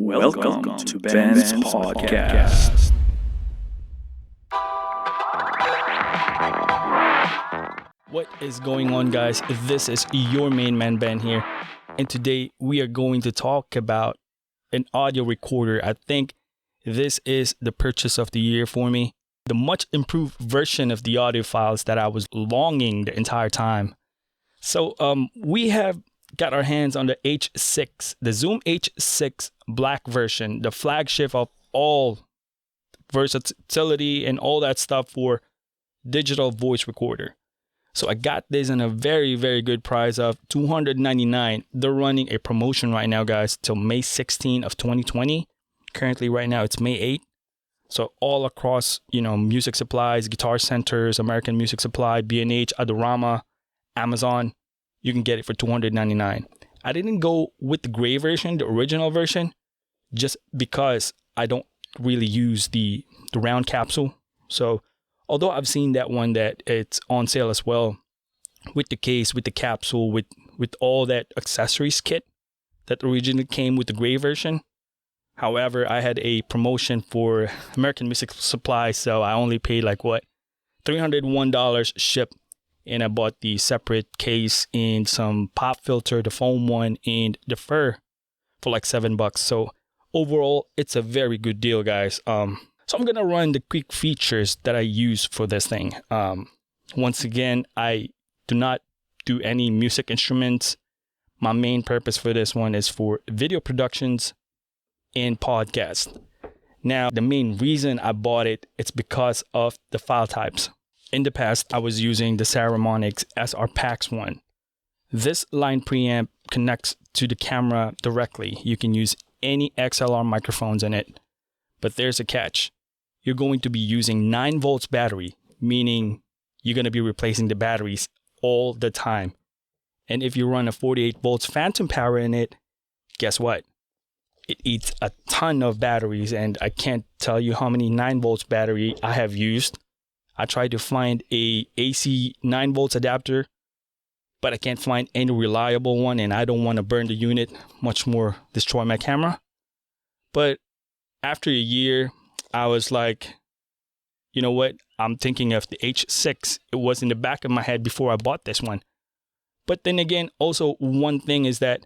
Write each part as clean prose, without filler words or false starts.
Welcome to Ben's Podcast. What is going on, guys? This is your main man, Ben here. And today we are going to talk about an audio recorder. I think this is the purchase of the year for me. The much improved version of the audio files that I was longing the entire time. So we have got our hands on the H6, the Zoom H6 Black version, the flagship of all versatility and all that stuff for digital voice recorder. So I got this in a very, very good price of $299. They're running a promotion right now, guys, till May 16 of 2020. Currently, right now, it's May 8. So all across, music supplies, Guitar Centers, American Music Supply, B&H, Adorama, Amazon, you can get it for $299. I didn't go with the gray version, the original version, just because I don't really use the round capsule. So although I've seen that one that it's on sale as well, with the case, with the capsule, with all that accessories kit that originally came with the gray version. However, I had a promotion for American Music Supply, so I only paid $301 shipped. And I bought the separate case and some pop filter, the foam one, and the fur for $7. So overall, it's a very good deal, guys. So I'm going to run the quick features that I use for this thing. Once again, I do not do any music instruments. My main purpose for this one is for video productions and podcast. Now, the main reason I bought it, it's because of the file types. In the past, I was using the Saramonics SR Pax 1. This line preamp connects to the camera directly. You can use any XLR microphones in it. But there's a catch. You're going to be using 9 volts battery, meaning you're going to be replacing the batteries all the time. And if you run a 48 volts phantom power in it, guess what? It eats a ton of batteries, and I can't tell you how many 9 volts battery I have used. I tried to find a AC 9 volts adapter, but I can't find any reliable one, and I don't want to burn the unit, much more destroy my camera. But after a year, I was like, you know what? I'm thinking of the H6. It was in the back of my head before I bought this one. But then again, also one thing is that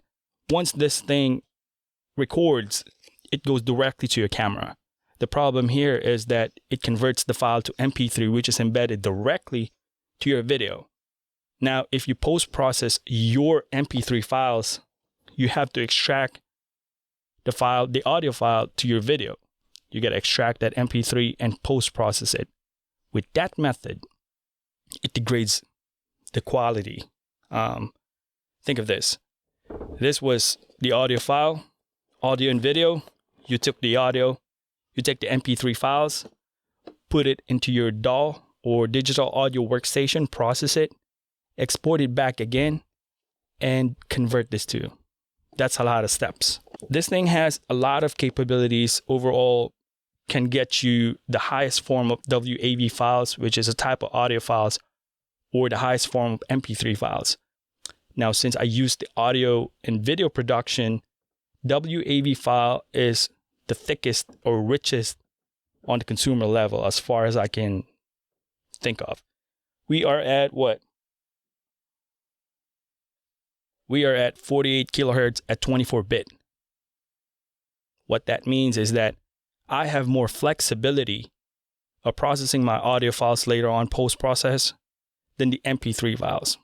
once this thing records, it goes directly to your camera. The problem here is that it converts the file to MP3, which is embedded directly to your video. Now, if you post-process your MP3 files, you have to extract the audio file to your video. You got to extract that MP3 and post-process it. With that method, it degrades the quality. Think of this. This was the audio file, audio and video. You took the audio. You take the MP3 files, put it into your DAW or digital audio workstation, process it, export it back again, and convert this to. That's a lot of steps. This thing has a lot of capabilities. Overall, can get you the highest form of WAV files, which is a type of audio files, or the highest form of MP3 files. Now, since I use the audio and video production, WAV file is the thickest or richest on the consumer level as far as I can think of. We are at what? We are at 48 kilohertz at 24-bit. What that means is that I have more flexibility of processing my audio files later on post-process than the MP3 files,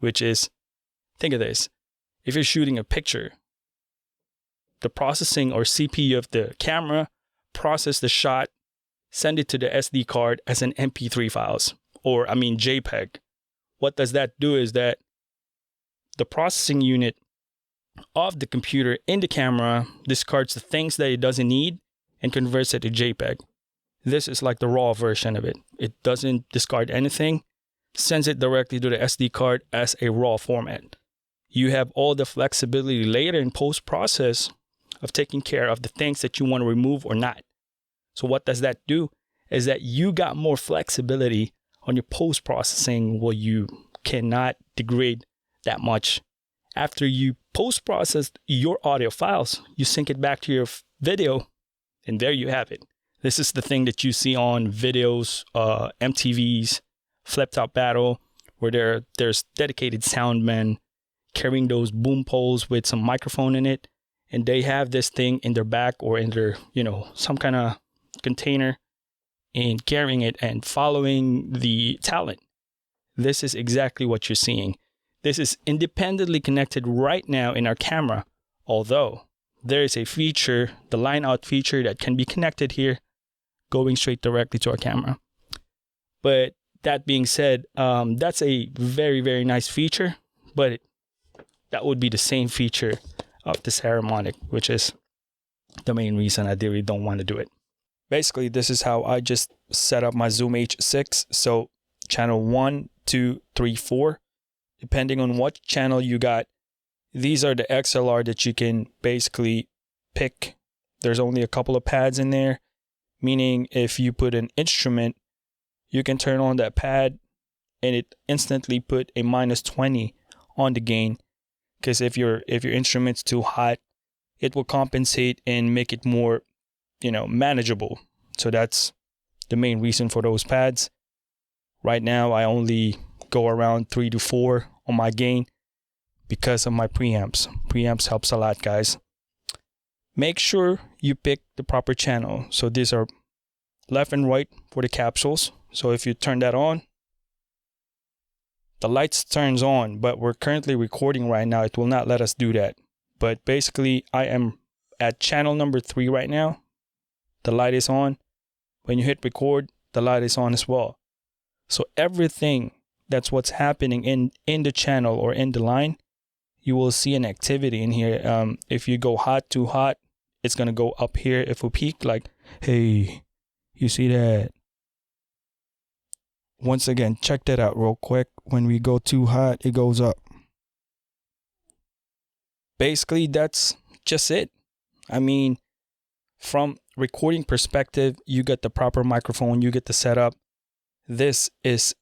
which is, think of this. If you're shooting a picture, the processing or CPU of the camera process the shot, send it to the SD card as an MP3 files, JPEG. What does that do is that the processing unit of the computer in the camera discards the things that it doesn't need and converts it to JPEG. This is like the raw version of it. It doesn't discard anything, sends it directly to the SD card as a raw format. You have all the flexibility later in post-process of taking care of the things that you want to remove or not. So what does that do is that you got more flexibility on your post-processing where you cannot degrade that much After you post-process your audio files, you sync it back to your video, and there you have it. This is the thing that you see on videos, MTV's Flip Top Battle, where there's dedicated sound men carrying those boom poles with some microphone in it, and they have this thing in their back or in their, some kind of container, and carrying it and following the talent. This is exactly what you're seeing. This is independently connected right now in our camera, although there is a feature, the line out feature, that can be connected here, going straight directly to our camera. But that being said, that's a very, very nice feature, but that would be the same feature of this harmonic, which is the main reason I really don't want to do it. Basically, this is how I just set up my Zoom H6. So channel 1, 2, 3, 4, depending on what channel you got, these are the XLR that you can basically pick. There's only a couple of pads in there, meaning if you put an instrument, you can turn on that pad and it instantly put a -20 on the gain. Because if your instrument's too hot, it will compensate and make it more, manageable. So that's the main reason for those pads. Right now, I only go around 3 to 4 on my gain because of my preamps. Preamps helps a lot, guys. Make sure you pick the proper channel. So these are left and right for the capsules. So if you turn that on, the lights turns on, but we're currently recording right now. It will not let us do that. But basically, I am at channel number 3 right now. The light is on. When you hit record, the light is on as well. So everything, that's what's happening in the channel or in the line, you will see an activity in here. If you go hot to hot, it's going to go up here. If we peak, like, hey, you see that? Once again, check that out real quick. When we go too hot, it goes up. Basically, that's just it. I mean, from recording perspective, you get the proper microphone, you get the setup. This is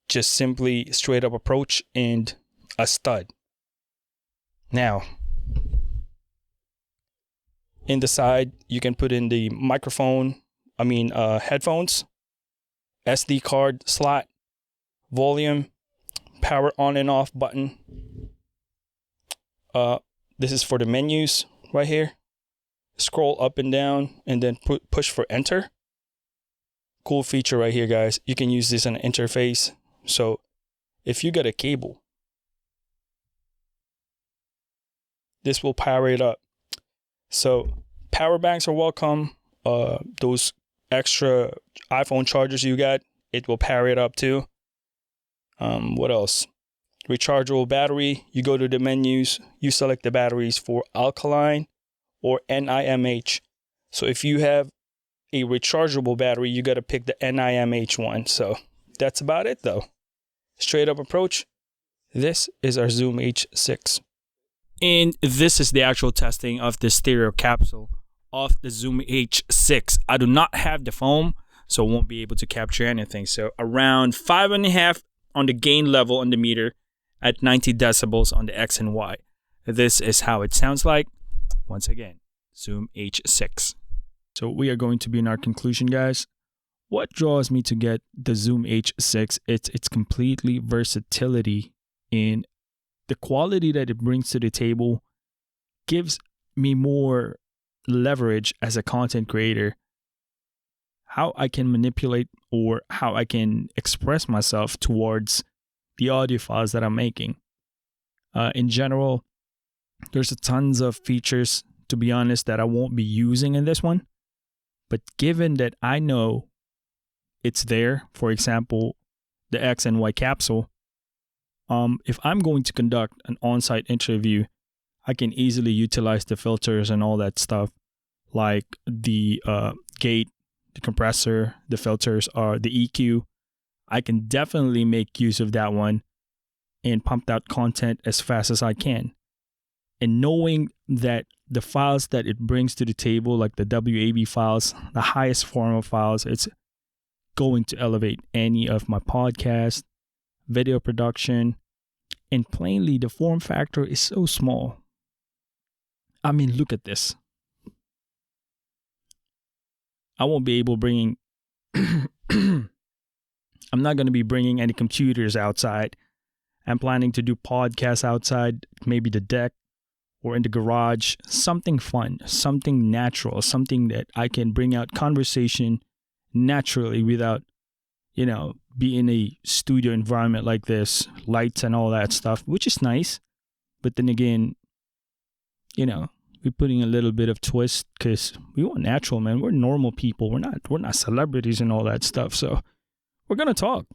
just simply straight up approach and a stud. Now, in the side, you can put in the headphones, SD card slot, volume, power on and off button. This is for the menus right here. Scroll up and down and then push for enter. Cool feature right here, guys. You can use this in an interface. So if you got a cable, this will power it up. So power banks are welcome. Those extra iPhone chargers you got, it will power it up too. What else? Rechargeable battery. You go to the menus, you select the batteries for alkaline or NIMH. So if you have a rechargeable battery, you got to pick the NIMH one. So that's about it though. Straight up approach. This is our Zoom H6. And this is the actual testing of the stereo capsule of the Zoom H6. I do not have the foam, so I won't be able to capture anything. So around 5.5 on the gain level on the meter at 90 decibels on the X and Y. This is how it sounds like. Once again, Zoom H6. So we are going to be in our conclusion, guys. What draws me to get the Zoom H6? It's completely versatility in the quality that it brings to the table. Gives me more leverage as a content creator, how I can manipulate or how I can express myself towards the audio files that I'm making. In general, there's tons of features, to be honest, that I won't be using in this one. But given that I know it's there, for example, the X and Y capsule, if I'm going to conduct an on-site interview, I can easily utilize the filters and all that stuff, like the gate, the compressor, the filters, or the EQ. I can definitely make use of that one and pump out content as fast as I can. And knowing that the files that it brings to the table, like the WAV files, the highest form of files, it's going to elevate any of my podcast, video production, And plainly, the form factor is so small. I mean, look at this. I won't be able bringing I'm not going to be bringing any computers outside. I'm planning to do podcasts outside, maybe the deck or in the garage, something fun, something natural, something that I can bring out conversation naturally without, be in a studio environment like this, lights and all that stuff, which is nice. But then again, we're putting a little bit of twist because we want natural, man. We're normal people. We're not celebrities and all that stuff. So we're going to talk.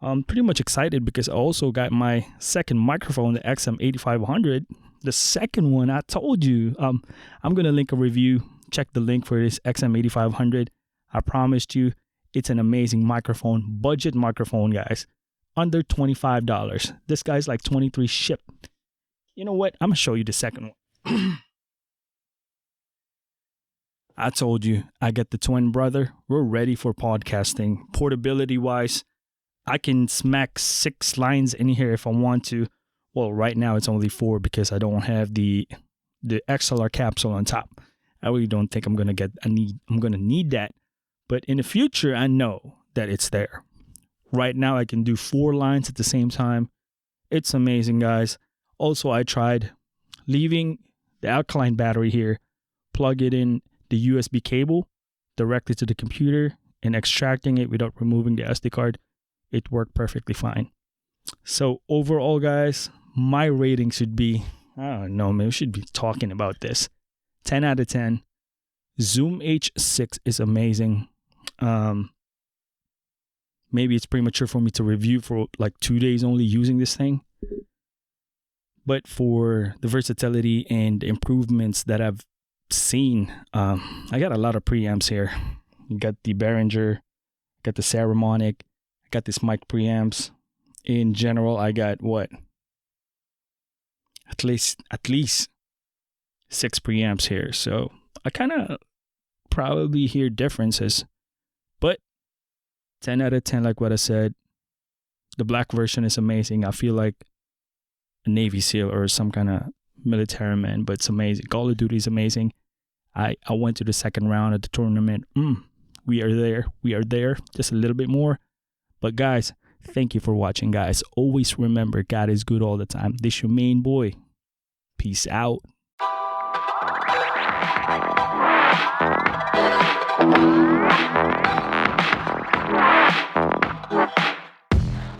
I'm pretty much excited because I also got my second microphone, the XM8500. The second one, I told you, I'm going to link a review. Check the link for this XM8500. I promised you it's an amazing microphone, budget microphone, guys. Under $25. This guy's like $23 shipped. You know what? I'm going to show you the second one. I told you, I got the twin brother. We're ready for podcasting. Portability wise, I can smack 6 lines in here if I want to. Well, right now it's only 4 because I don't have the XLR capsule on top. I really don't think I'm gonna need that. But in the future, I know that it's there. Right now, I can do 4 lines at the same time. It's amazing, guys. Also, I tried leaving the alkaline battery here, plug it in the USB cable directly to the computer, and extracting it without removing the SD card. It worked perfectly fine. So overall, guys, my rating should be, I don't know, man, we should be talking about this. 10 out of 10. Zoom H6 is amazing. Maybe it's premature for me to review for like 2 days only using this thing. But for the versatility and the improvements that I've seen, I got a lot of preamps here. You got the Behringer, got the Saramonic, I got this mic preamps. In general, I got at least 6 preamps here. So I kind of probably hear differences, but 10 out of 10, like what I said. The black version is amazing. I feel like a Navy SEAL or some kind of military man, but it's amazing. Call of Duty is amazing. I went to the second round of the tournament. We are there. Just a little bit more. But guys, thank you for watching, guys. Always remember, God is good all the time. This your main boy. Peace out.